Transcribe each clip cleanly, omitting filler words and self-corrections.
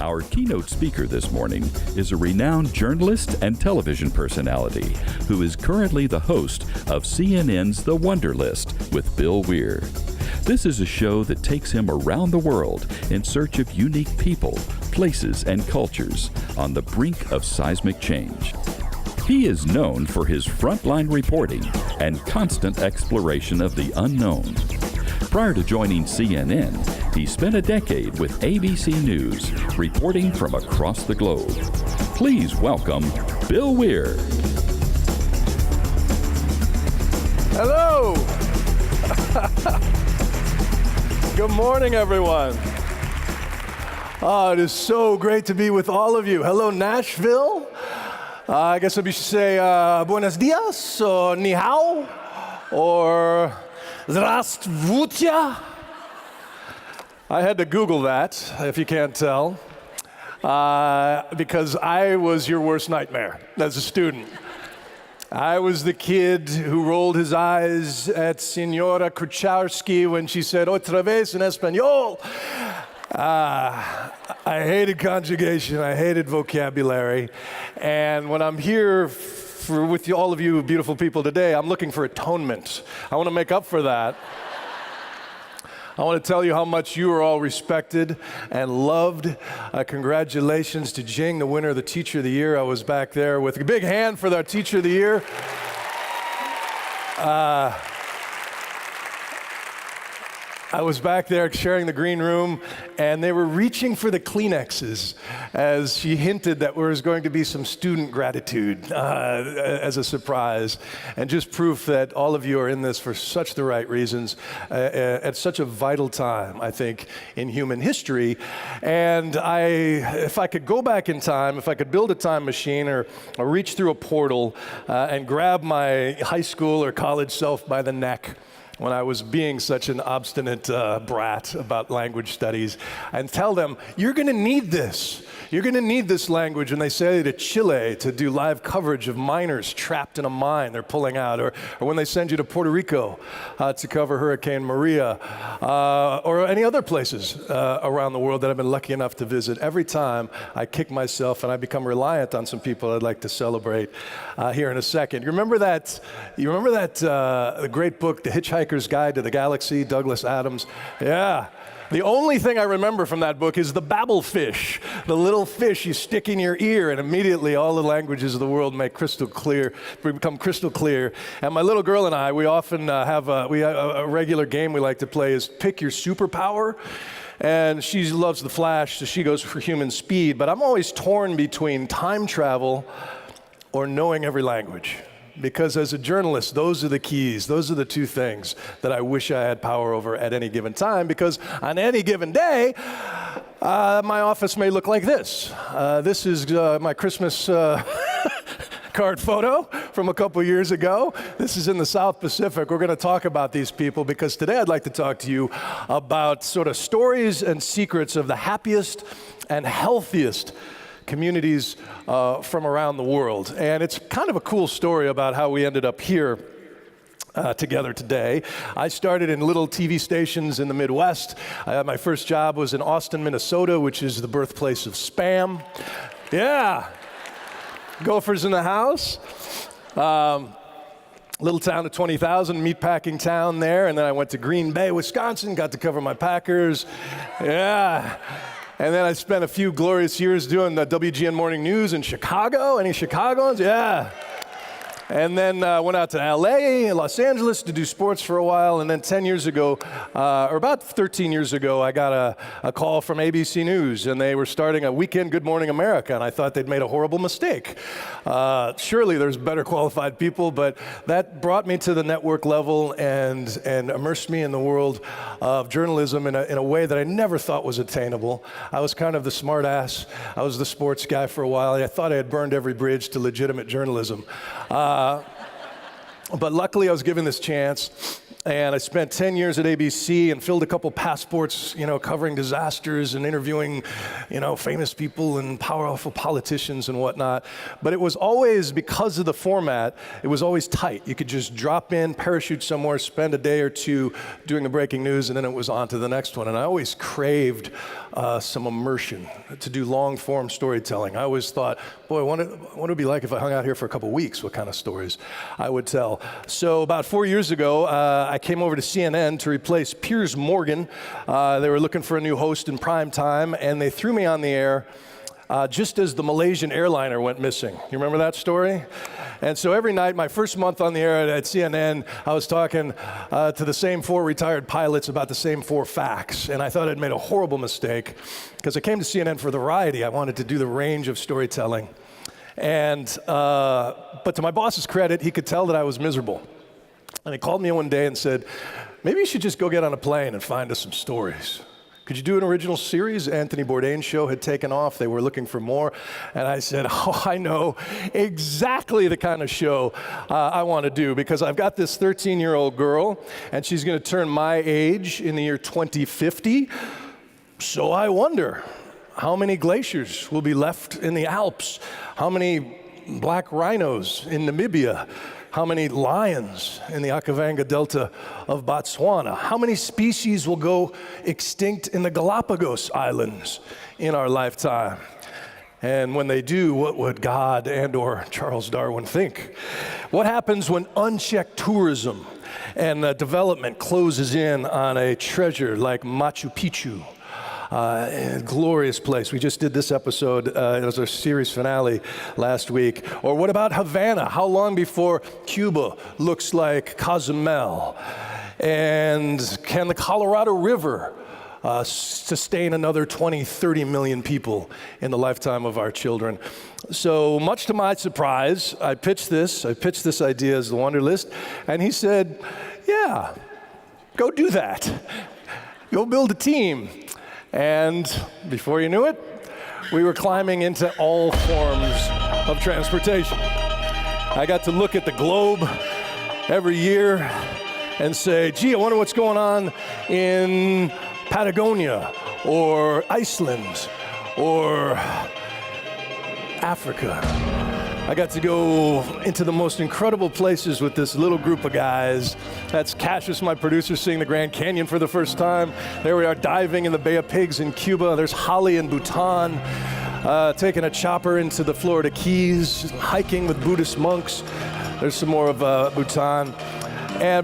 Our keynote speaker this morning is a renowned journalist and television personality who is currently the host of CNN's The Wonder List with Bill Weir. This is a show that takes him around the world in search of unique people, places, and cultures on the brink of seismic change. He is known for his frontline reporting and constant exploration of the unknown. Prior to joining CNN, he spent a decade with ABC News, reporting from across the globe. Please welcome Bill Weir. Hello. Good morning, everyone. Oh, it is so great to be with all of you. Hello, Nashville. I guess we should say buenos dias, or ni hao, or здравствуйте. I had to Google that, if you can't tell, because I was your worst nightmare as a student. I was the kid who rolled his eyes at Senora Kruczarski when she said, otra vez en español. I hated conjugation, I hated vocabulary, and when I'm here with all of you beautiful people today, I'm looking for atonement. I want to make up for that. I want to tell you how much you are all respected and loved. Congratulations to Jing, the winner of the Teacher of the Year. I was back there with a big hand for our Teacher of the Year. I was back there sharing the green room, and they were reaching for the Kleenexes as she hinted that there was going to be some student gratitude as a surprise, and just proof that all of you are in this for such the right reasons at such a vital time, I think, in human history. And if I could go back in time, if I could build a time machine or reach through a portal and grab my high school or college self by the neck, when I was being such an obstinate brat about language studies, and tell them, you're going to need this. You're going to need this language. And they say to Chile to do live coverage of miners trapped in a mine they're pulling out, or when they send you to Puerto Rico to cover Hurricane Maria, or any other places around the world that I've been lucky enough to visit. Every time I kick myself and I become reliant on some people I'd like to celebrate here in a second. You remember that great book, The Hitchhiker's Guide to the Galaxy, Douglas Adams? Yeah. The only thing I remember from that book is the babble fish, the little fish you stick in your ear, and immediately all the languages of the world become crystal clear. And my little girl and I, we often have a regular game we like to play is pick your superpower. And she loves the Flash, so she goes for human speed. But I'm always torn between time travel or knowing every language. Because as a journalist, those are the keys. Those are the two things that I wish I had power over at any given time, because on any given day, my office may look like this. This is my Christmas card photo from a couple years ago. This is in the South Pacific. We're going to talk about these people because today I'd like to talk to you about sort of stories and secrets of the happiest and healthiest communities from around the world. And it's kind of a cool story about how we ended up here together today. I started in little TV stations in the Midwest. My first job was in Austin, Minnesota, which is the birthplace of Spam. Yeah. Gophers in the house. Little town of 20,000, meatpacking town there. And then I went to Green Bay, Wisconsin, got to cover my Packers. Yeah. And then I spent a few glorious years doing the WGN Morning News in Chicago. Any Chicagoans? Yeah. And then went out to LA, Los Angeles to do sports for a while. And then 10 years ago, or about 13 years ago, I got a call from ABC News, and they were starting a weekend Good Morning America, and I thought they'd made a horrible mistake. Surely there's better qualified people, but that brought me to the network level and immersed me in the world of journalism in a way that I never thought was attainable. I was kind of the smart ass. I was the sports guy for a while. I thought I had burned every bridge to legitimate journalism. But luckily I was given this chance, And I spent 10 years at ABC and filled a couple passports, covering disasters and interviewing, famous people and powerful politicians and whatnot. But it was always, because of the format, it was always tight. You could just drop in, parachute somewhere, spend a day or two doing the breaking news, and then it was on to the next one. And I always craved some immersion, to do long-form storytelling. I always thought, boy, what would it be like if I hung out here for a couple weeks, what kind of stories I would tell. So about 4 years ago, I came over to CNN to replace Piers Morgan. They were looking for a new host in prime time, and they threw me on the air just as the Malaysian airliner went missing. You remember that story? And so every night, my first month on the air at CNN, I was talking to the same 4 retired pilots about the same 4 facts. And I thought I'd made a horrible mistake, because I came to CNN for the variety. I wanted to do the range of storytelling. And but to my boss's credit, he could tell that I was miserable. And he called me one day and said, maybe you should just go get on a plane and find us some stories. Could you do an original series? Anthony Bourdain's show had taken off. They were looking for more. And I said, I know exactly the kind of show I want to do, because I've got this 13-year-old girl, and she's going to turn my age in the year 2050. So I wonder, how many glaciers will be left in the Alps? How many black rhinos in Namibia? How many lions in the Okavango Delta of Botswana? How many species will go extinct in the Galapagos Islands in our lifetime? And when they do, what would God and or Charles Darwin think? What happens when unchecked tourism and development closes in on a treasure like Machu Picchu? A glorious place. We just did this episode. It was our series finale last week. Or what about Havana? How long before Cuba looks like Cozumel? And can the Colorado River sustain another 20, 30 million people in the lifetime of our children? So much to my surprise, I pitched this idea as the Wonder List, and he said, yeah, go do that. Go build a team. And before you knew it, we were climbing into all forms of transportation. I got to look at the globe every year and say, gee, I wonder what's going on in Patagonia or Iceland or Africa. I got to go into the most incredible places with this little group of guys. That's Cassius, my producer, seeing the Grand Canyon for the first time. There we are diving in the Bay of Pigs in Cuba. There's Holly in Bhutan, taking a chopper into the Florida Keys, hiking with Buddhist monks. There's some more of Bhutan.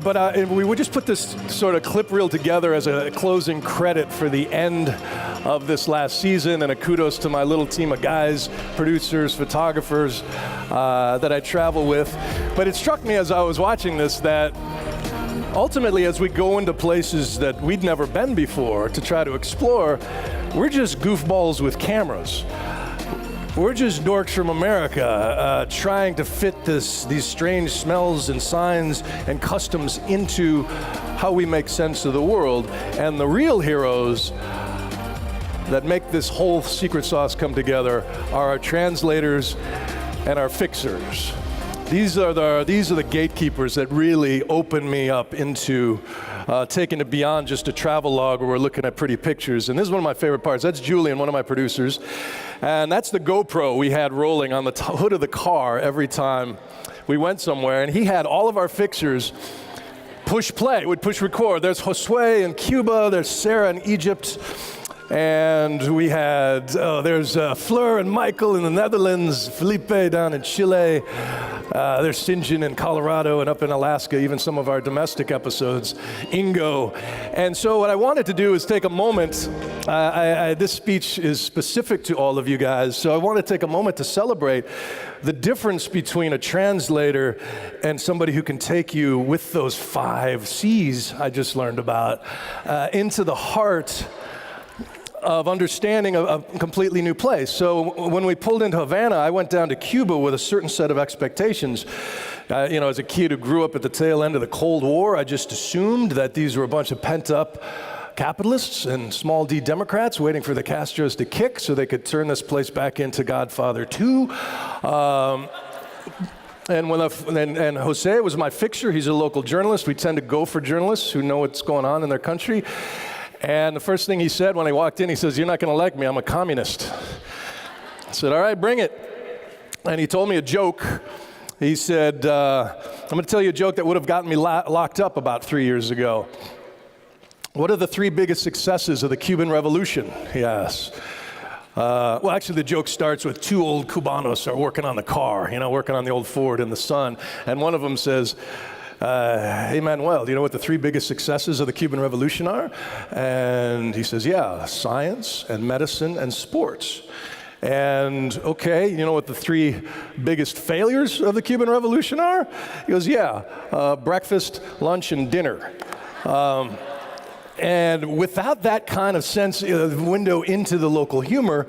But we would just put this sort of clip reel together as a closing credit for the end of this last season, and a kudos to my little team of guys, producers, photographers that I travel with. But it struck me as I was watching this that ultimately, as we go into places that we'd never been before to try to explore, we're just goofballs with cameras. We're just dorks from America trying to fit these strange smells and signs and customs into how we make sense of the world. And the real heroes that make this whole secret sauce come together are our translators and our fixers. These are the gatekeepers that really open me up into taking it beyond just a travel log where we're looking at pretty pictures. And this is one of my favorite parts. That's Julian, one of my producers. And that's the GoPro we had rolling on the hood of the car every time we went somewhere. And he had all of our fixers push play, would push record. There's Josue in Cuba, there's Sarah in Egypt. And we had, there's Fleur and Michael in the Netherlands, Felipe down in Chile, there's Sinjin in Colorado and up in Alaska, even some of our domestic episodes, Ingo. And so what I wanted to do is take a moment, this speech is specific to all of you guys, so I want to take a moment to celebrate the difference between a translator and somebody who can take you with those 5 C's I just learned about into the heart of understanding a completely new place. So when we pulled into Havana, I went down to Cuba with a certain set of expectations. As a kid who grew up at the tail end of the Cold War, I just assumed that these were a bunch of pent-up capitalists and small d Democrats waiting for the Castros to kick so they could turn this place back into Godfather 2. And Jose was my fixer. He's a local journalist. We tend to go for journalists who know what's going on in their country. And the first thing he said when I walked in, he says, "You're not going to like me. I'm a communist." I said, "All right, bring it." And he told me a joke. He said, "I'm going to tell you a joke that would have gotten me locked up about 3 years ago. What are the 3 biggest successes of the Cuban Revolution?" he asked. Well, actually, the joke starts with 2 old Cubanos are working on the car, working on the old Ford in the sun. And one of them says, "Hey, Manuel, do you know what the 3 biggest successes of the Cuban Revolution are?" And he says, "Yeah, science and medicine and sports." And, "Okay, you know what the 3 biggest failures of the Cuban Revolution are?" He goes, "Yeah, breakfast, lunch, and dinner." And without that kind of sense, window into the local humor,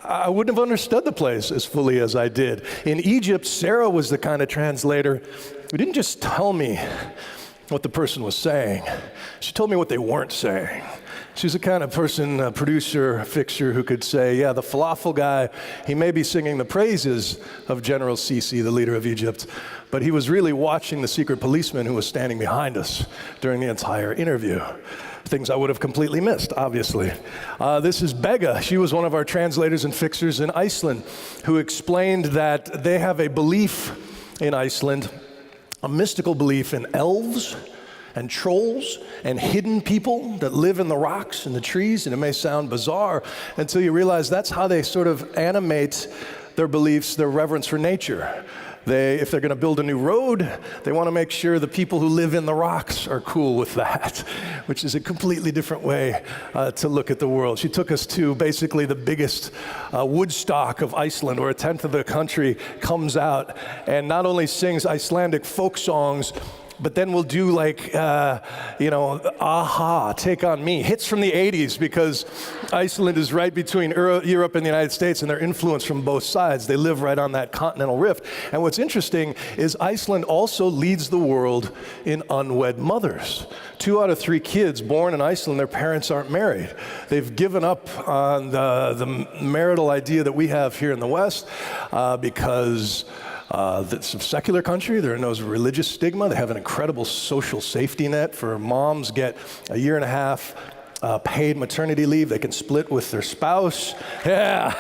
I wouldn't have understood the place as fully as I did. In Egypt, Sarah was the kind of translator who didn't just tell me what the person was saying. She told me what they weren't saying. She's the kind of person, producer, fixer, who could say, "Yeah, the falafel guy, he may be singing the praises of General Sisi, the leader of Egypt, but he was really watching the secret policeman who was standing behind us during the entire interview." Things I would have completely missed, obviously. This is Bega. She was one of our translators and fixers in Iceland, who explained that they have a belief in Iceland, a mystical belief in elves and trolls and hidden people that live in the rocks and the trees, and it may sound bizarre until you realize that's how they sort of animate their beliefs, their reverence for nature. If they're going to build a new road, they want to make sure the people who live in the rocks are cool with that, which is a completely different way to look at the world. She took us to basically the biggest Woodstock of Iceland, where 1/10 of the country comes out and not only sings Icelandic folk songs, but then we'll do like, Aha, Take On Me, hits from the 80s, because Iceland is right between Europe and the United States, and they're influenced from both sides. They live right on that continental rift. And what's interesting is Iceland also leads the world in unwed mothers. 2 out of 3 kids born in Iceland, their parents aren't married. They've given up on the marital idea that we have here in the West because it's a secular country. There are no religious stigma. They have an incredible social safety net. For moms get a 1.5 years paid maternity leave. They can split with their spouse. Yeah.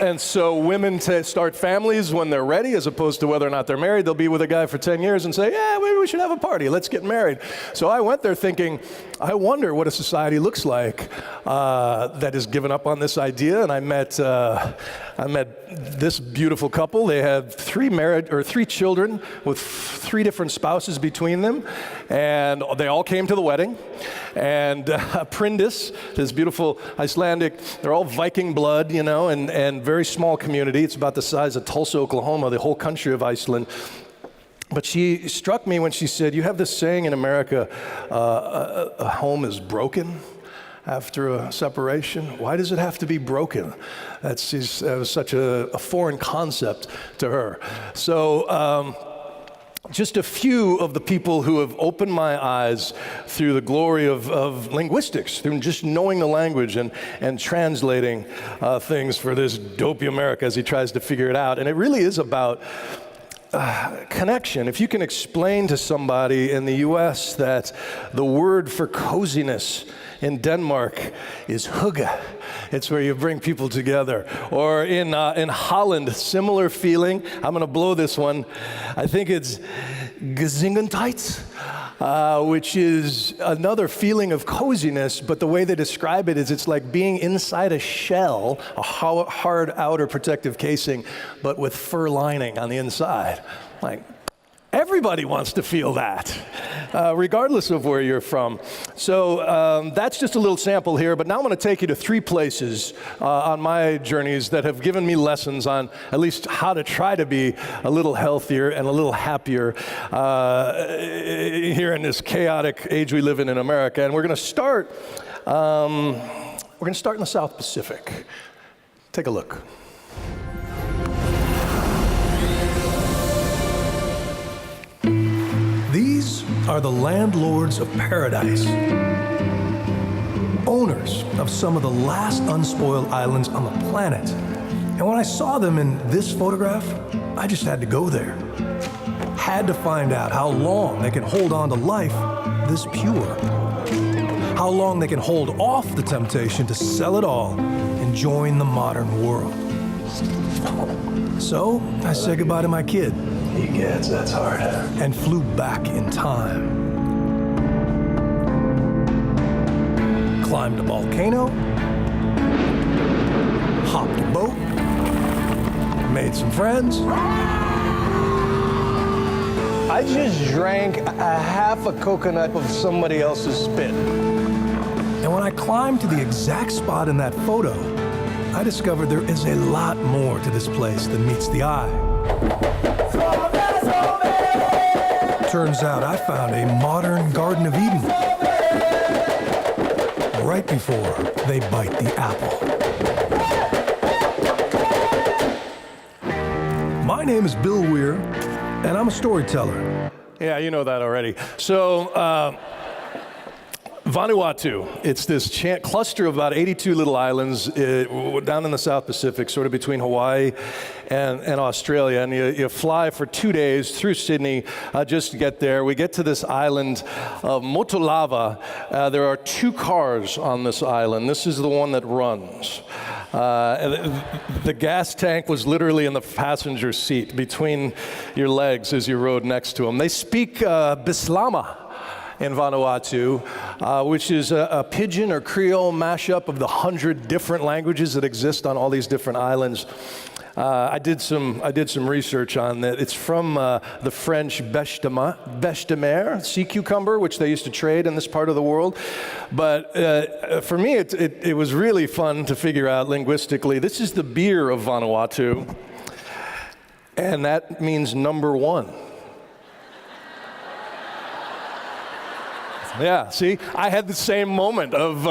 And so women start families when they're ready, as opposed to whether or not they're married. They'll be with a guy for 10 years and say, "Yeah, maybe we should have a party. Let's get married." So I went there thinking, I wonder what a society looks like that has given up on this idea. And I met this beautiful couple. They had 3 children with 3 different spouses between them, and they all came to the wedding. And Prindis, this beautiful Icelandic, they're all Viking blood, and very small community. It's about the size of Tulsa, Oklahoma, the whole country of Iceland. But she struck me when she said, "You have this saying in America, a home is broken after a separation. Why does it have to be broken?" That was such a foreign concept to her. So just a few of the people who have opened my eyes through the glory of linguistics, through just knowing the language and translating things for this dopey America as he tries to figure it out. And it really is about connection. If you can explain to somebody in the U.S. that the word for coziness in Denmark is hygge, it's where you bring people together. Or in Holland, similar feeling. I'm going to blow this one. I think it's gezelligheid, which is another feeling of coziness, but the way they describe it is it's like being inside a shell, a hard outer protective casing, but with fur lining on the inside. Like, everybody wants to feel that, regardless of where you're from. So that's just a little sample here, but now I'm going to take you to 3 places on my journeys that have given me lessons on at least how to try to be a little healthier and a little happier here in this chaotic age we live in America. And we're going to start in the South Pacific. Take a look. These are the landlords of paradise, owners of some of the last unspoiled islands on the planet. And when I saw them in this photograph, I just had to go there. Had to find out how long they can hold on to life this pure. How long they can hold off the temptation to sell it all and join the modern world. So I said goodbye to my kid. Egads, that's hard. And flew back in time. Climbed a volcano, hopped a boat, made some friends. I just drank a half a coconut of somebody else's spit. And when I climbed to the exact spot in that photo, I discovered there is a lot more to this place than meets the eye. Turns out I found a modern Garden of Eden right before they bite the apple. My name is Bill Weir, and I'm a storyteller. Yeah, you know that already. So, Vanuatu, it's this cluster of about 82 little islands down in the South Pacific, sort of between Hawaii and Australia. And you fly for 2 days through Sydney just to get there. We get to this island of Motolava. There are 2 cars on this island. This is the one that runs. The gas tank was literally in the passenger seat between your legs as you rode next to them. They speak Bislama in Vanuatu, which is a pidgin or Creole mashup of the 100 different languages that exist on all these different islands. I did some research on that. It's from the French bêche de mer, sea cucumber, which they used to trade in this part of the world. But for me, it was really fun to figure out linguistically. This is the beer of Vanuatu, and that means number 1. Yeah, see, I had the same moment of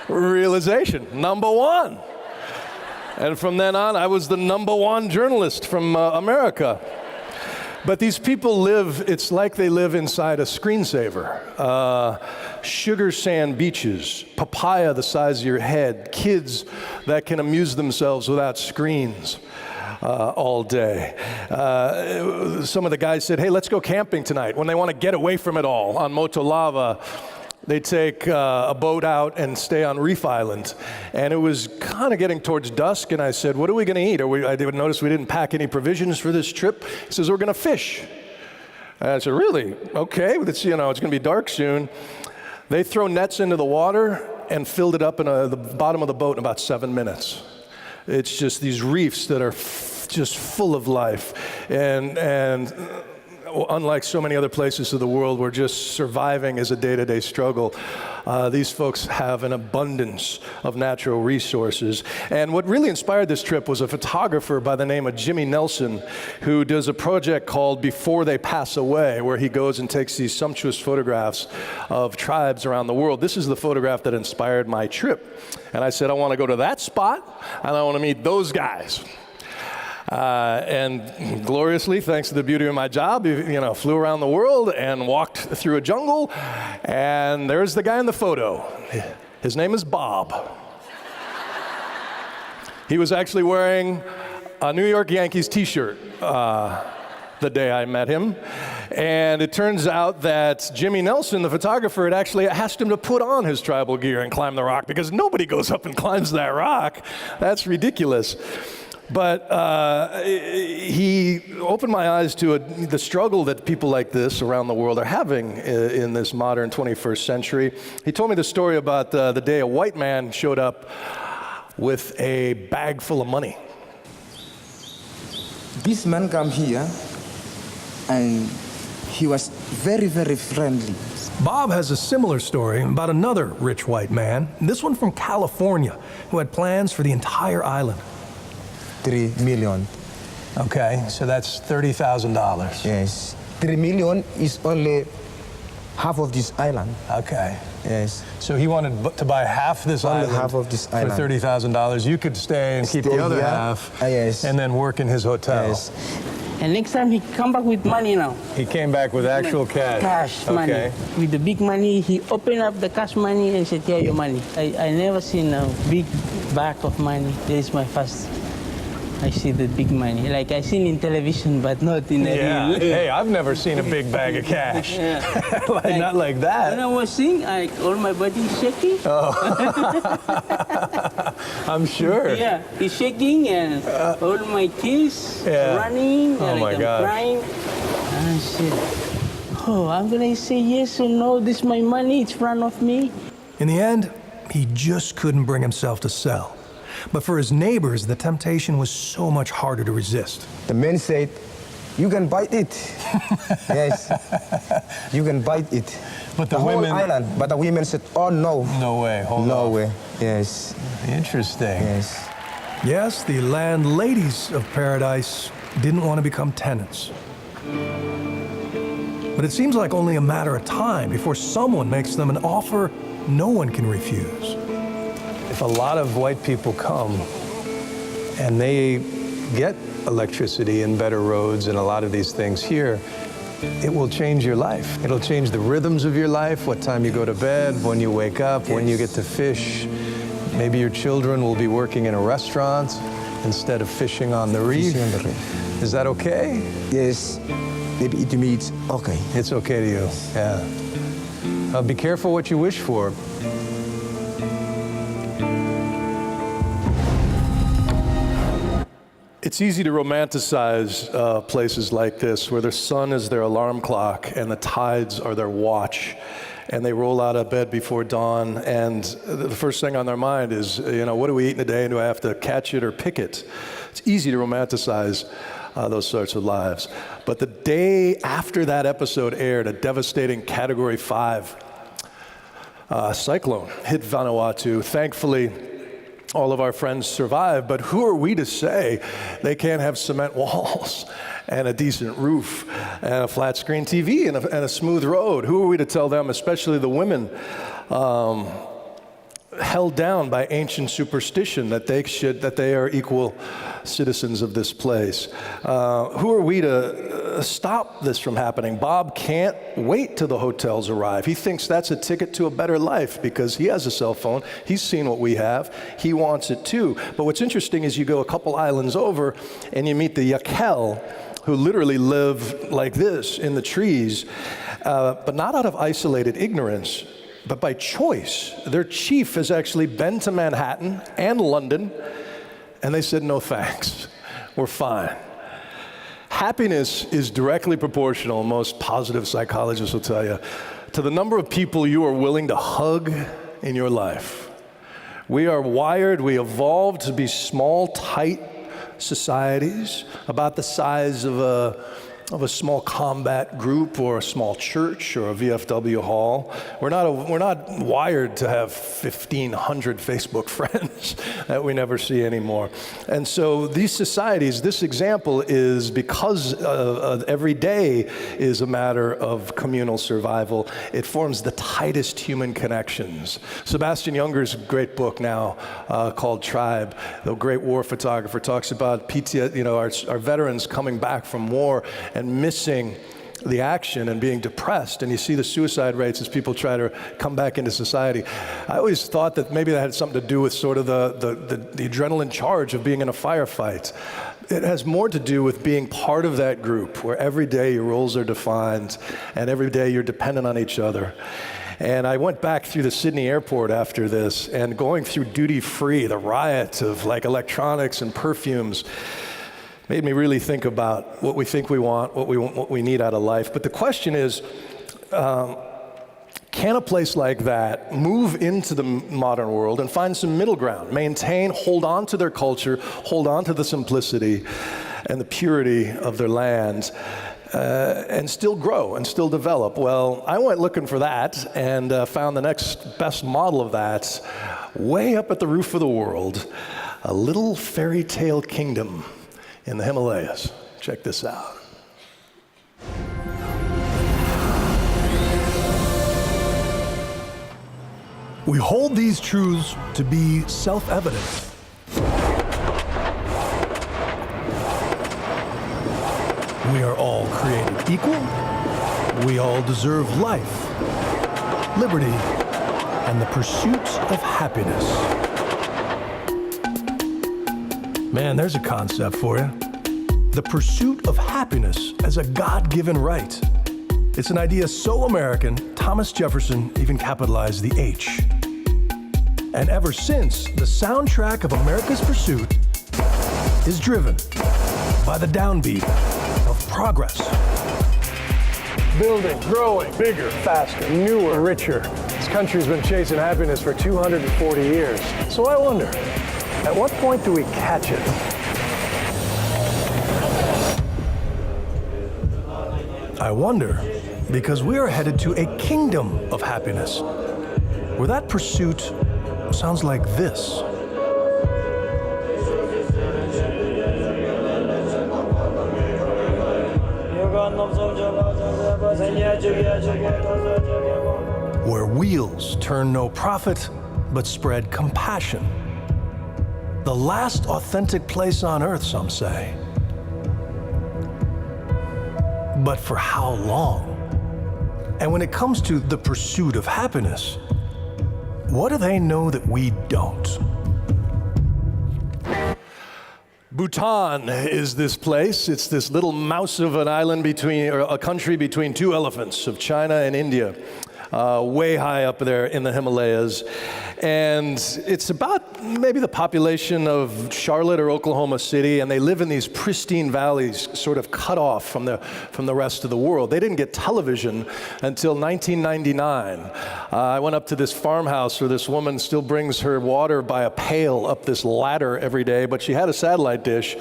realization, number 1. And from then on, I was the number 1 journalist from America. But these people live, it's like they live inside a screensaver. Sugar sand beaches, papaya the size of your head, kids that can amuse themselves without screens. All day. Some of the guys said, hey, let's go camping tonight. When they want to get away from it all on Motolava, they take a boat out and stay on Reef Island. And it was kind of getting towards dusk, and I said, what are we going to eat? I noticed we didn't pack any provisions for this trip. He says, we're going to fish. And I said, really? Okay, it's going to be dark soon. They throw nets into the water and filled it up in the bottom of the boat in about 7 minutes. It's just these reefs that are just full of life. And unlike so many other places of the world where just surviving is a day-to-day struggle, these folks have an abundance of natural resources. And what really inspired this trip was a photographer by the name of Jimmy Nelson, who does a project called Before They Pass Away, where he goes and takes these sumptuous photographs of tribes around the world. This is the photograph that inspired my trip. And I said, I want to go to that spot, and I want to meet those guys. And gloriously, thanks to the beauty of my job, flew around the world and walked through a jungle, and there's the guy in the photo. His name is Bob. He was actually wearing a New York Yankees t-shirt the day I met him. And it turns out that Jimmy Nelson, the photographer, had actually asked him to put on his tribal gear and climb the rock, because nobody goes up and climbs that rock. That's ridiculous. But he opened my eyes to the struggle that people like this around the world are having in this modern 21st century. He told me the story about the day a white man showed up with a bag full of money. This man came here, and he was very, very friendly. Bob has a similar story about another rich white man, this one from California, who had plans for the entire island. 3 million. Okay, so that's $30,000. Yes. 3 million is only half of this island. Okay. Yes. So he wanted to buy half this Only island half of this for island. $30,000. You could stay and keep the other here. half, Yes. and then work in his hotel. Yes. And next time he come back with money now. He came back with actual cash. Cash Okay. money. With the big money, he opened up the cash money and said, here your money. I never seen a big bag of money. This is my first I see the big money. Like I seen in television, but not in the real. Hey, I've never seen a big bag of cash. Like, not like that. When I was seeing, all my body shaking. I'm sure. Yeah, it's shaking and all my kids running Oh and my I'm gosh. crying. And I said, oh, I'm gonna say yes or no. This is my money. It's in front of me. In the end, he just couldn't bring himself to sell. But for his neighbors, the temptation was so much harder to resist. The men said, you can bite it. Yes, you can bite it. But the whole women- island. But the women said, oh no. No way, hold No on. way. Yes, Interesting. yes. Yes, the landladies of paradise didn't want to become tenants. But it seems like only a matter of time before someone makes them an offer no one can refuse. If a lot of white people come and they get electricity and better roads and a lot of these things here, it will change your life. It'll change the rhythms of your life, what time you go to bed, when you wake up, when you get to fish. Maybe your children will be working in a restaurant instead of fishing on the reef. Fishing on the reef. Is that okay? Yes, maybe to me it's okay. It's okay to you, yeah. Be careful what you wish for. It's easy to romanticize places like this where the sun is their alarm clock and the tides are their watch, and they roll out of bed before dawn, and the first thing on their mind is, what do we eat in a day, and do I have to catch it or pick it? It's easy to romanticize those sorts of lives. But the day after that episode aired, a devastating Category 5 cyclone hit Vanuatu. Thankfully, all of our friends survived, but who are we to say they can't have cement walls and a decent roof and a flat screen TV and a smooth road? Who are we to tell them, especially the women, held down by ancient superstition that they are equal citizens of this place? Who are we to stop this from happening? Bob can't wait till the hotels arrive. He thinks that's a ticket to a better life because he has a cell phone. He's seen what we have. He wants it too. But what's interesting is you go a couple islands over and you meet the Yakel, who literally live like this in the trees, but not out of isolated ignorance, but by choice. Their chief has actually been to Manhattan and London, and they said, no thanks, we're fine. Happiness is directly proportional, most positive psychologists will tell you, to the number of people you are willing to hug in your life. We are wired, we evolved to be small, tight societies, about the size of a small combat group or a small church or a VFW hall. We're not wired to have 1,500 Facebook friends that we never see anymore. And so these societies, this example is because every day is a matter of communal survival. It forms the tightest human connections. Sebastian Junger's great book now called Tribe, the great war photographer, talks about our veterans coming back from war and missing the action and being depressed, and you see the suicide rates as people try to come back into society. I always thought that maybe that had something to do with sort of the adrenaline charge of being in a firefight. It has more to do with being part of that group where every day your roles are defined and every day you're dependent on each other. And I went back through the Sydney airport after this, and going through duty free, the riot of like electronics and perfumes, made me really think about what we think we want, what we need out of life. But the question is, can a place like that move into the modern world and find some middle ground, maintain, hold on to their culture, hold on to the simplicity and the purity of their land, and still grow and still develop? Well, I went looking for that and found the next best model of that way up at the roof of the world, a little fairy tale kingdom in the Himalayas. Check this out. We hold these truths to be self-evident. We are all created equal. We all deserve life, liberty, and the pursuit of happiness. Man, there's a concept for you. The pursuit of happiness as a God-given right. It's an idea so American, Thomas Jefferson even capitalized the H. And ever since, the soundtrack of America's pursuit is driven by the downbeat of progress. Building, growing, bigger, faster, newer, richer. This country's been chasing happiness for 240 years. So I wonder, at what point do we catch it? I wonder, because we are headed to a kingdom of happiness, where that pursuit sounds like this. Where wheels turn no profit, but spread compassion. The last authentic place on earth, some say. But for how long? And when it comes to the pursuit of happiness, what do they know that we don't? Bhutan is this place. It's this little mouse of an island or a country between two elephants of China and India, way high up there in the Himalayas. And it's about maybe the population of Charlotte or Oklahoma City, and they live in these pristine valleys, sort of cut off from the rest of the world. They didn't get television until 1999. I went up to this farmhouse where this woman still brings her water by a pail up this ladder every day, but she had a satellite dish,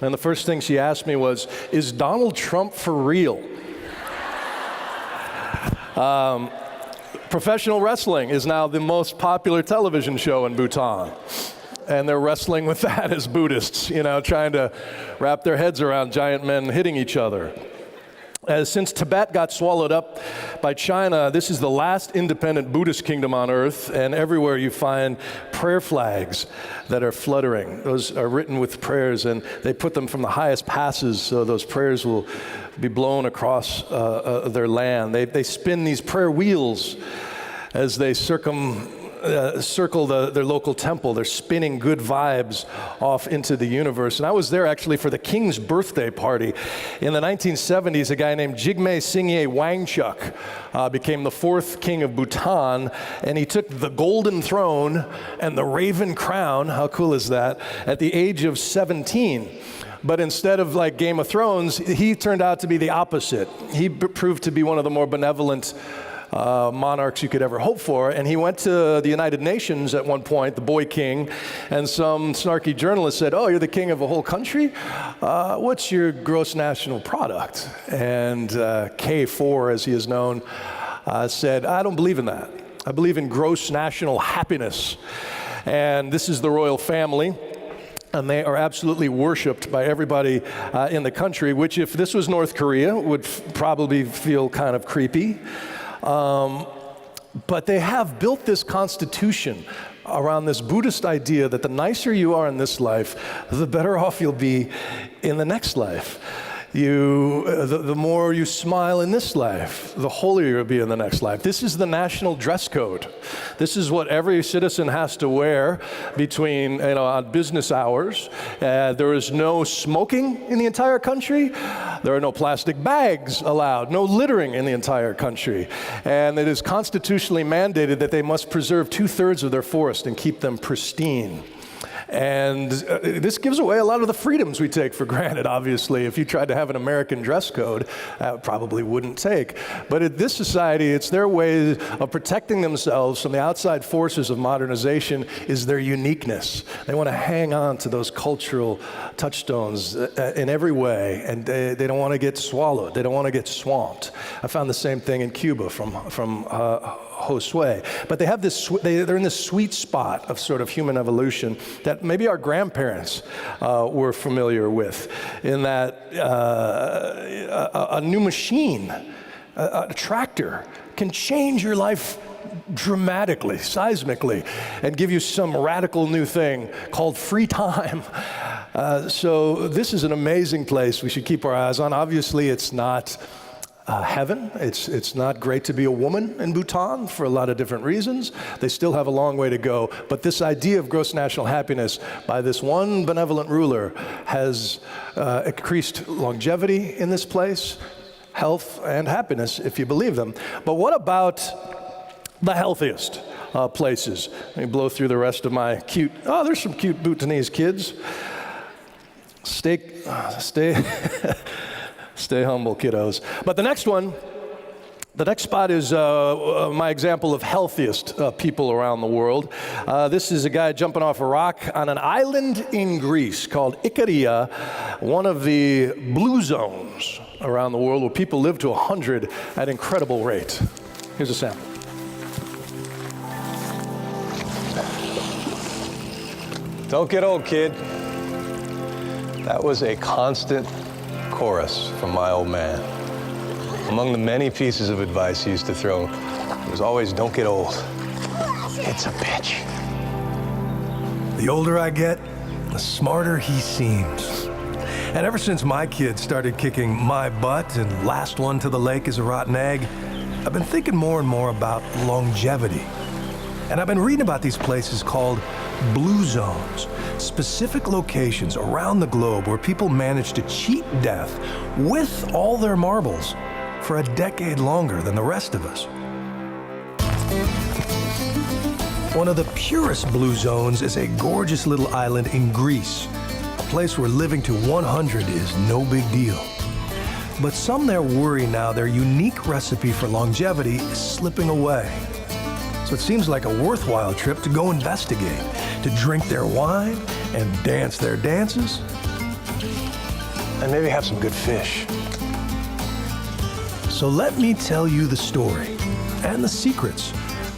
and the first thing she asked me was, "Is Donald Trump for real?" Professional wrestling is now the most popular television show in Bhutan. And they're wrestling with that as Buddhists, trying to wrap their heads around giant men hitting each other. Since Tibet got swallowed up by China, this is the last independent Buddhist kingdom on earth, and everywhere you find prayer flags that are fluttering. Those are written with prayers, and they put them from the highest passes, so those prayers will be blown across their land. They spin these prayer wheels as they circle their local temple. They're spinning good vibes off into the universe. And I was there actually for the king's birthday party. In the 1970s, a guy named Jigme Singye Wangchuck became the fourth king of Bhutan, and he took the golden throne and the raven crown, how cool is that, at the age of 17. But instead of like Game of Thrones, he turned out to be the opposite. He proved to be one of the more benevolent monarchs you could ever hope for. And he went to the United Nations at one point, the boy king, and some snarky journalist said, "Oh, you're the king of a whole country? What's your gross national product?" And K4, as he is known, said, "I don't believe in that. I believe in gross national happiness." And this is the royal family. And they are absolutely worshipped by everybody in the country, which if this was North Korea would probably feel kind of creepy. But they have built this constitution around this Buddhist idea that the nicer you are in this life, the better off you'll be in the next life. The more you smile in this life, the holier you'll be in the next life. This is the national dress code. This is what every citizen has to wear between, on business hours. There is no smoking in the entire country. There are no plastic bags allowed, no littering in the entire country. And it is constitutionally mandated that they must preserve 2/3 of their forest and keep them pristine. And this gives away a lot of the freedoms we take for granted, obviously. If you tried to have an American dress code, that probably wouldn't take. But in this society, it's their way of protecting themselves from the outside forces of modernization is their uniqueness. They want to hang on to those cultural touchstones in every way, and they don't want to get swallowed. They don't want to get swamped. I found the same thing in Cuba from Josue. But they have this, they're in this sweet spot of sort of human evolution that maybe our grandparents were familiar with, in that a new machine, a tractor, can change your life dramatically, seismically, and give you some radical new thing called free time. So this is an amazing place we should keep our eyes on. Obviously, it's not heaven. It's not great to be a woman in Bhutan for a lot of different reasons. They still have a long way to go. But this idea of gross national happiness by this one benevolent ruler has increased longevity in this place, health and happiness, if you believe them. But what about the healthiest places? Let me blow through the rest of my cute, there's some cute Bhutanese kids. Stay humble, kiddos. But the next spot is my example of healthiest people around the world. This is a guy jumping off a rock on an island in Greece called Ikaria, one of the blue zones around the world where people live to 100 at incredible rate. Here's a sample. Don't get old, kid. That was a constant chorus from my old man. Among the many pieces of advice he used to throw, it was always, don't get old. It's a bitch. The older I get, the smarter he seems. And ever since my kids started kicking my butt and last one to the lake is a rotten egg, I've been thinking more and more about longevity. And I've been reading about these places called blue zones, specific locations around the globe where people manage to cheat death with all their marbles for a decade longer than the rest of us. One of the purest blue zones is a gorgeous little island in Greece, a place where living to 100 is no big deal. But some there worry now their unique recipe for longevity is slipping away. So it seems like a worthwhile trip to go investigate, to drink their wine and dance their dances. And maybe have some good fish. So let me tell you the story and the secrets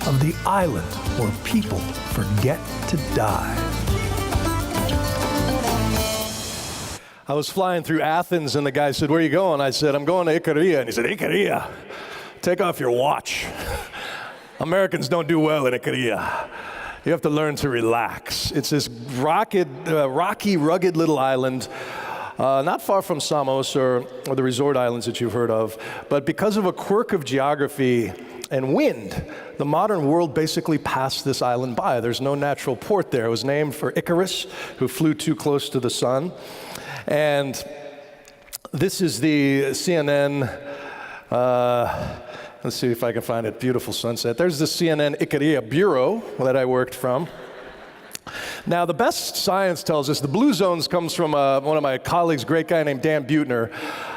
of the island where people forget to die. I was flying through Athens and the guy said, "Where are you going?" I said, "I'm going to Ikaria." And he said, "Ikaria? Take off your watch. Americans don't do well in Ikaria. You have to learn to relax." It's this rocky, rugged little island, not far from Samos or the resort islands that you've heard of. But because of a quirk of geography and wind, the modern world basically passed this island by. There's no natural port there. It was named for Icarus, who flew too close to the sun. And this is the CNN, let's see if I can find it, beautiful sunset. There's the CNN Ikaria Bureau that I worked from. Now, the best science tells us the blue zones comes from one of my colleagues, a great guy named Dan Buettner,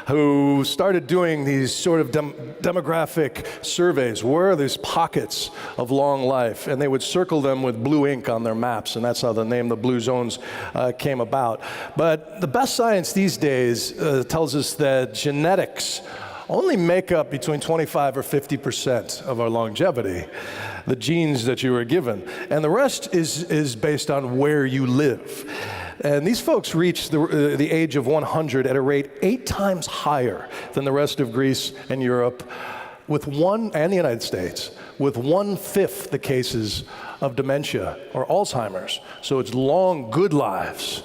who started doing these sort of demographic surveys. Where are these pockets of long life? And they would circle them with blue ink on their maps, and that's how the name the blue zones came about. But the best science these days tells us that genetics only make up between 25 or 50% of our longevity, the genes that you were given. And the rest is based on where you live. And these folks reach the age of 100 at a rate 8 times higher than the rest of Greece and Europe, and the United States, with 1/5 the cases of dementia or Alzheimer's. So it's long, good lives,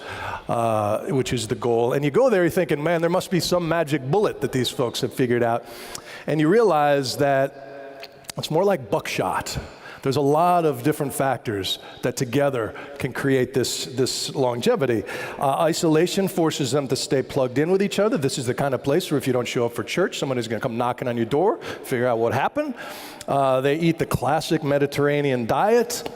which is the goal. And you go there, you're thinking, man, there must be some magic bullet that these folks have figured out. And you realize that it's more like buckshot. There's a lot of different factors that together can create this longevity. Isolation forces them to stay plugged in with each other. This is the kind of place where if you don't show up for church, someone is going to come knocking on your door, figure out what happened. They eat the classic Mediterranean diet,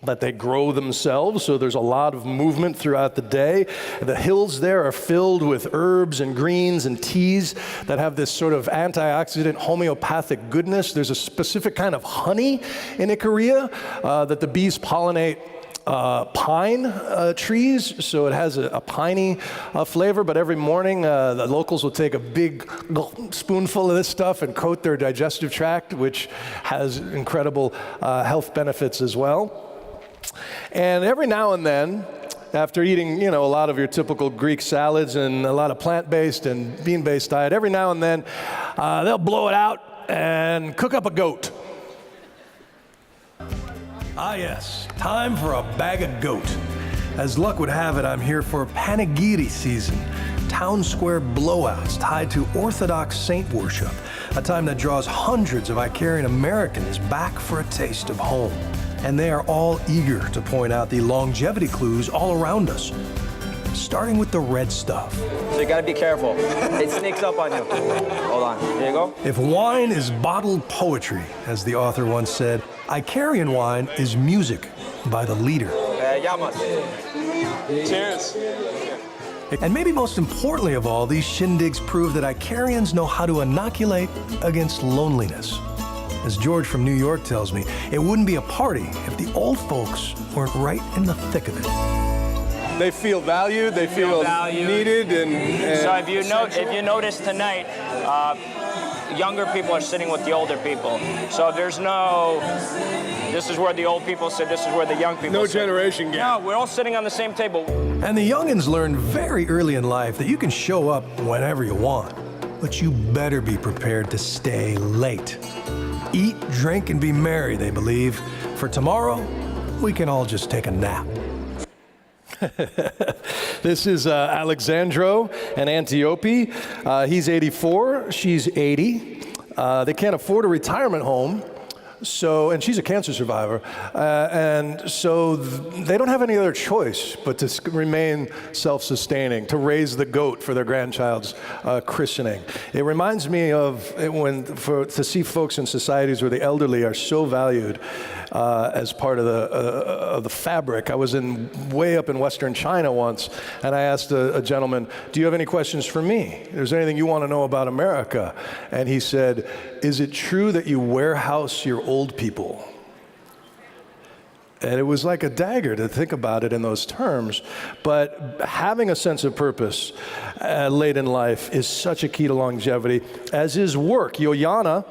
that they grow themselves, so there's a lot of movement throughout the day. The hills there are filled with herbs and greens and teas that have this sort of antioxidant homeopathic goodness. There's a specific kind of honey in Ikaria that the bees pollinate pine trees, so it has a piney flavor. But every morning, the locals will take a big spoonful of this stuff and coat their digestive tract, which has incredible health benefits as well. And every now and then, after eating, a lot of your typical Greek salads and a lot of plant-based and bean-based diet, every now and then, they'll blow it out and cook up a goat. Ah yes, time for a bag of goat. As luck would have it, I'm here for Panegyri season. town square blowouts tied to Orthodox saint worship, a time that draws hundreds of Icarian Americans back for a taste of home. And they are all eager to point out the longevity clues all around us, starting with the red stuff. So you gotta be careful. It sneaks up on you. Hold on, here you go. If wine is bottled poetry, as the author once said, Icarian wine is music by the leader. Llamas. Cheers. And maybe most importantly of all, these shindigs prove that Icarians know how to inoculate against loneliness. As George from New York tells me, it wouldn't be a party if the old folks weren't right in the thick of it. They feel valued, they feel needed, and So if you notice tonight, younger people are sitting with the older people. So there's no, this is where the old people sit, this is where the young people sit. no generation gap. No, we're all sitting on the same table. And the youngins learn very early in life that you can show up whenever you want, but you better be prepared to stay late. Eat, drink, and be merry, they believe. For tomorrow, we can all just take a nap. This is Alexandro and Antiope. He's 84, she's 80. They can't afford a retirement home, and she's a cancer survivor. And so they don't have any other choice but to remain self-sustaining, to raise the goat for their grandchild's christening. It reminds me of to see folks in societies where the elderly are so valued as part of the fabric. I was way up in Western China once, and I asked a gentleman, "Do you have any questions for me? Is there anything you want to know about America?" And he said, "Is it true that you warehouse your old people?" And it was like a dagger to think about it in those terms. But having a sense of purpose late in life is such a key to longevity, as is work. Yoyana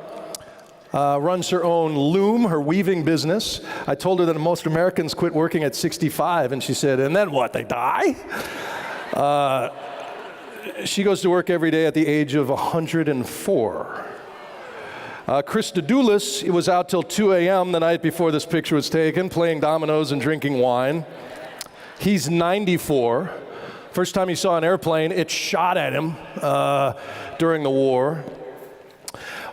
runs her own loom, her weaving business. I told her that most Americans quit working at 65, and she said, "And then what, they die?" She goes to work every day at the age of 104. Christodoulos was out till 2 a.m. the night before this picture was taken, playing dominoes and drinking wine. He's 94. First time he saw an airplane, it shot at him during the war.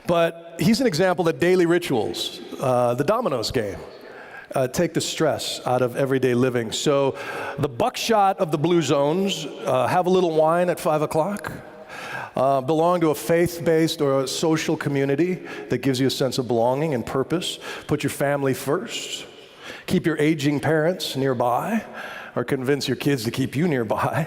But he's an example that daily rituals, the dominoes game, take the stress out of everyday living. So the buckshot of the blue zones, have a little wine at 5 o'clock, belong to a faith-based or a social community that gives you a sense of belonging and purpose. Put your family first. Keep your aging parents nearby, or convince your kids to keep you nearby.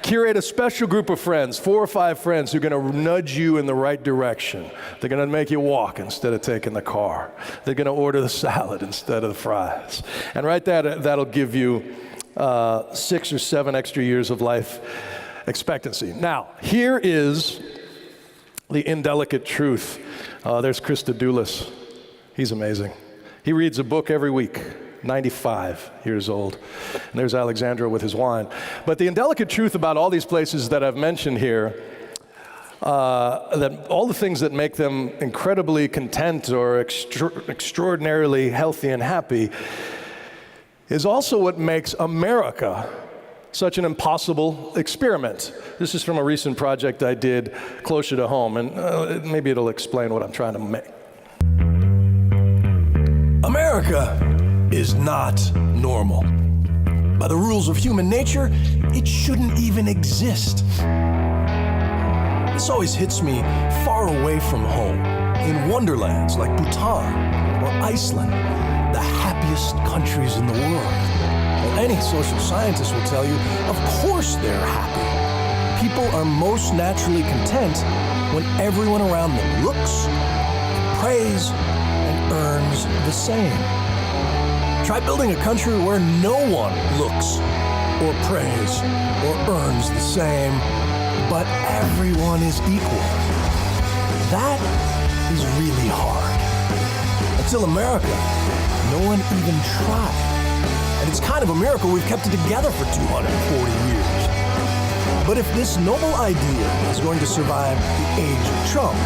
Curate a special group of friends, 4 or 5 friends who are going to nudge you in the right direction. They're going to make you walk instead of taking the car. They're going to order the salad instead of the fries. And that'll give you 6 or 7 extra years of life expectancy. Now, here is the indelicate truth. There's Christodoulos. He's amazing. He reads a book every week. 95 years old. And there's Alexandra with his wine. But the indelicate truth about all these places that I've mentioned here, that all the things that make them incredibly content or extraordinarily healthy and happy, is also what makes America such an impossible experiment. This is from a recent project I did closer to home, and maybe it'll explain what I'm trying to make. America is not normal. By the rules of human nature, it shouldn't even exist. This always hits me far away from home, in wonderlands like Bhutan or Iceland, the happiest countries in the world. Well, any social scientist will tell you, of course they're happy. People are most naturally content when everyone around them looks, prays, and earns the same. Try building a country where no one looks or prays or earns the same, but everyone is equal. That is really hard. Until America, no one even tried. And it's kind of a miracle we've kept it together for 240 years. But if this noble idea is going to survive the age of Trump,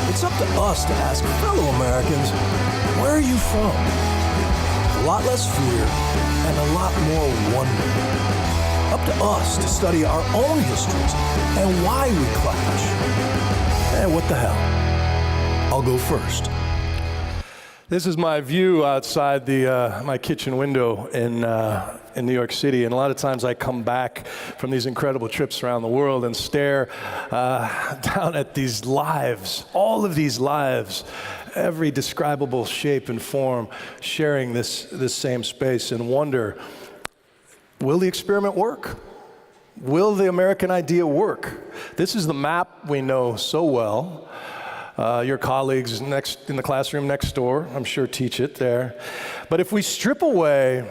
it's up to us to ask fellow Americans, where are you from? A lot less fear, and a lot more wonder. Up to us to study our own histories and why we clash. And what the hell? I'll go first. This is my view outside my kitchen window in New York City, and a lot of times I come back from these incredible trips around the world and stare down at these lives, all of these lives, every describable shape and form, sharing this same space, and wonder, will the experiment work? Will the American idea work? This is the map we know so well. Your colleagues in the classroom next door, I'm sure, teach it there. But if we strip away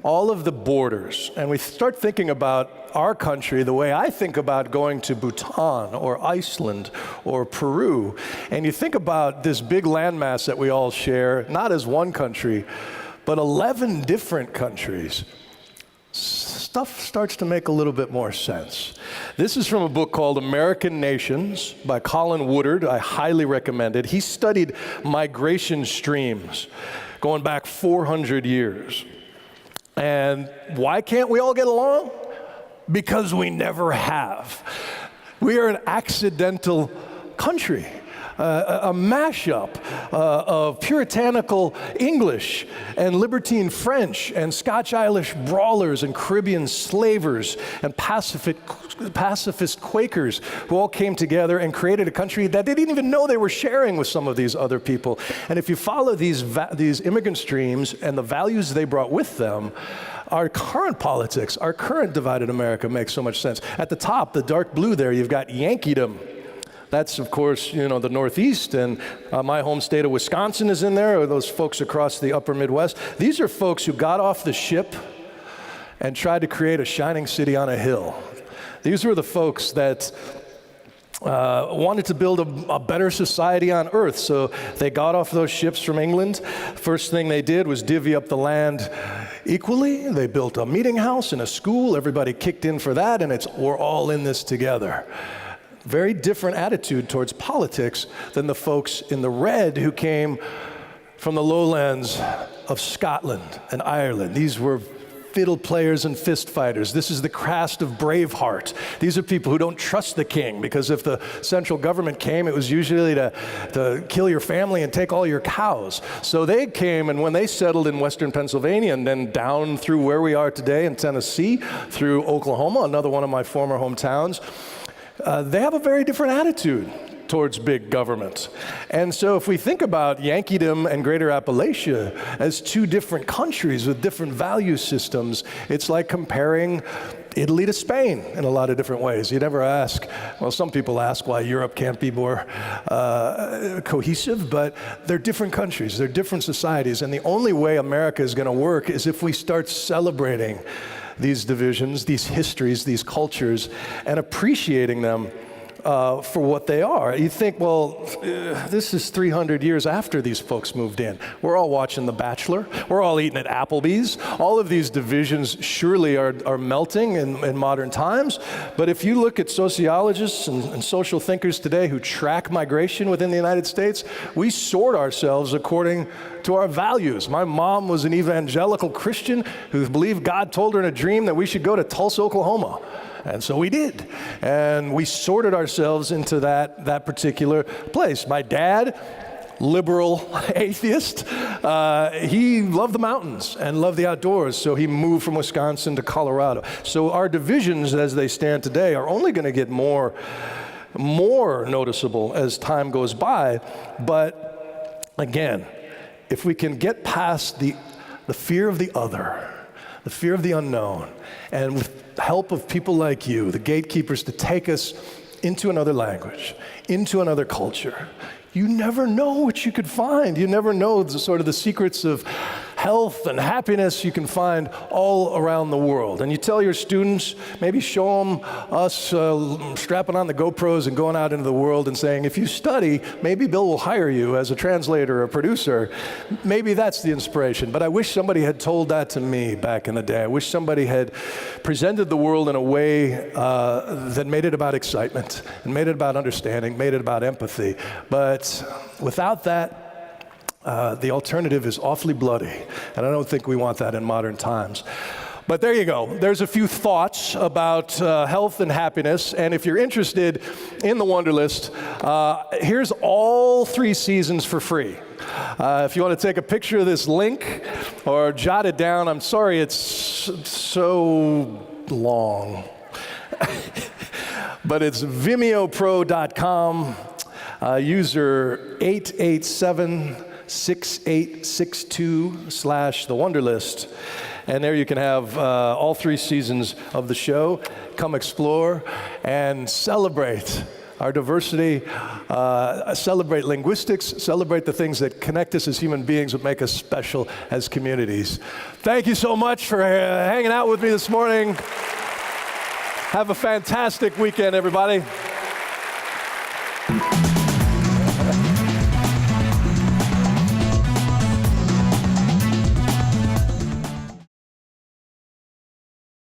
all of the borders and we start thinking about our country the way I think about going to Bhutan or Iceland or Peru, and you think about this big landmass that we all share, not as one country, but 11 different countries, stuff starts to make a little bit more sense. This is from a book called American Nations by Colin Woodard. I highly recommend it. He studied migration streams going back 400 years. And why can't we all get along? Because we never have. We are an accidental country. A mashup of puritanical English and libertine French and Scotch-Irish brawlers and Caribbean slavers and pacifist Quakers who all came together and created a country that they didn't even know they were sharing with some of these other people. And if you follow these immigrant streams and the values they brought with them, our current politics, our current divided America makes so much sense. At the top, the dark blue there, you've got Yankeedom. That's, of course, the Northeast, and my home state of Wisconsin is in there, or those folks across the upper Midwest. These are folks who got off the ship and tried to create a shining city on a hill. These were the folks that wanted to build a better society on earth, so they got off those ships from England. First thing they did was divvy up the land equally. They built a meeting house and a school. Everybody kicked in for that, and we're all in this together. Very different attitude towards politics than the folks in the red who came from the lowlands of Scotland and Ireland. These were fiddle players and fist fighters. This is the cast of Braveheart. These are people who don't trust the king, because if the central government came, it was usually to kill your family and take all your cows. So they came, and when they settled in western Pennsylvania and then down through where we are today in Tennessee, through Oklahoma, another one of my former hometowns, they have a very different attitude towards big government. And so if we think about Yankeedom and Greater Appalachia as two different countries with different value systems, it's like comparing Italy to Spain in a lot of different ways. You never ask, well, some people ask why Europe can't be more cohesive, but they're different countries, they're different societies, and the only way America is going to work is if we start celebrating these divisions, these histories, these cultures, and appreciating them for what they are. You think, well, this is 300 years after these folks moved in. We're all watching The Bachelor. We're all eating at Applebee's. All of these divisions surely are melting in modern times. But if you look at sociologists and social thinkers today who track migration within the United States, we sort ourselves according to our values. My mom was an evangelical Christian who believed God told her in a dream that we should go to Tulsa, Oklahoma. And so we did. And we sorted ourselves into that particular place. My dad, liberal atheist, he loved the mountains and loved the outdoors, so he moved from Wisconsin to Colorado. So our divisions as they stand today are only going to get more noticeable as time goes by. But again, if we can get past the fear of the other, the fear of the unknown, and with the help of people like you, the gatekeepers, to take us into another language, into another culture, you never know what you could find. You never know the secrets of health and happiness you can find all around the world. And you tell your students, maybe show them us strapping on the GoPros and going out into the world and saying, if you study, maybe Bill will hire you as a translator or a producer. Maybe that's the inspiration. But I wish somebody had told that to me back in the day. I wish somebody had presented the world in a way that made it about excitement and made it about understanding, made it about empathy. But without that, the alternative is awfully bloody, and I don't think we want that in modern times. But there you go. There's a few thoughts about health and happiness. And if you're interested in the Wonderlist, here's all 3 seasons for free. If you want to take a picture of this link or jot it down, I'm sorry it's so long. But it's vimeopro.com, user 887-6862/thewonderlist. And there you can have all 3 seasons of the show. Come explore and celebrate our diversity, celebrate linguistics, celebrate the things that connect us as human beings, that make us special as communities. Thank you so much for hanging out with me this morning. Have a fantastic weekend, everybody.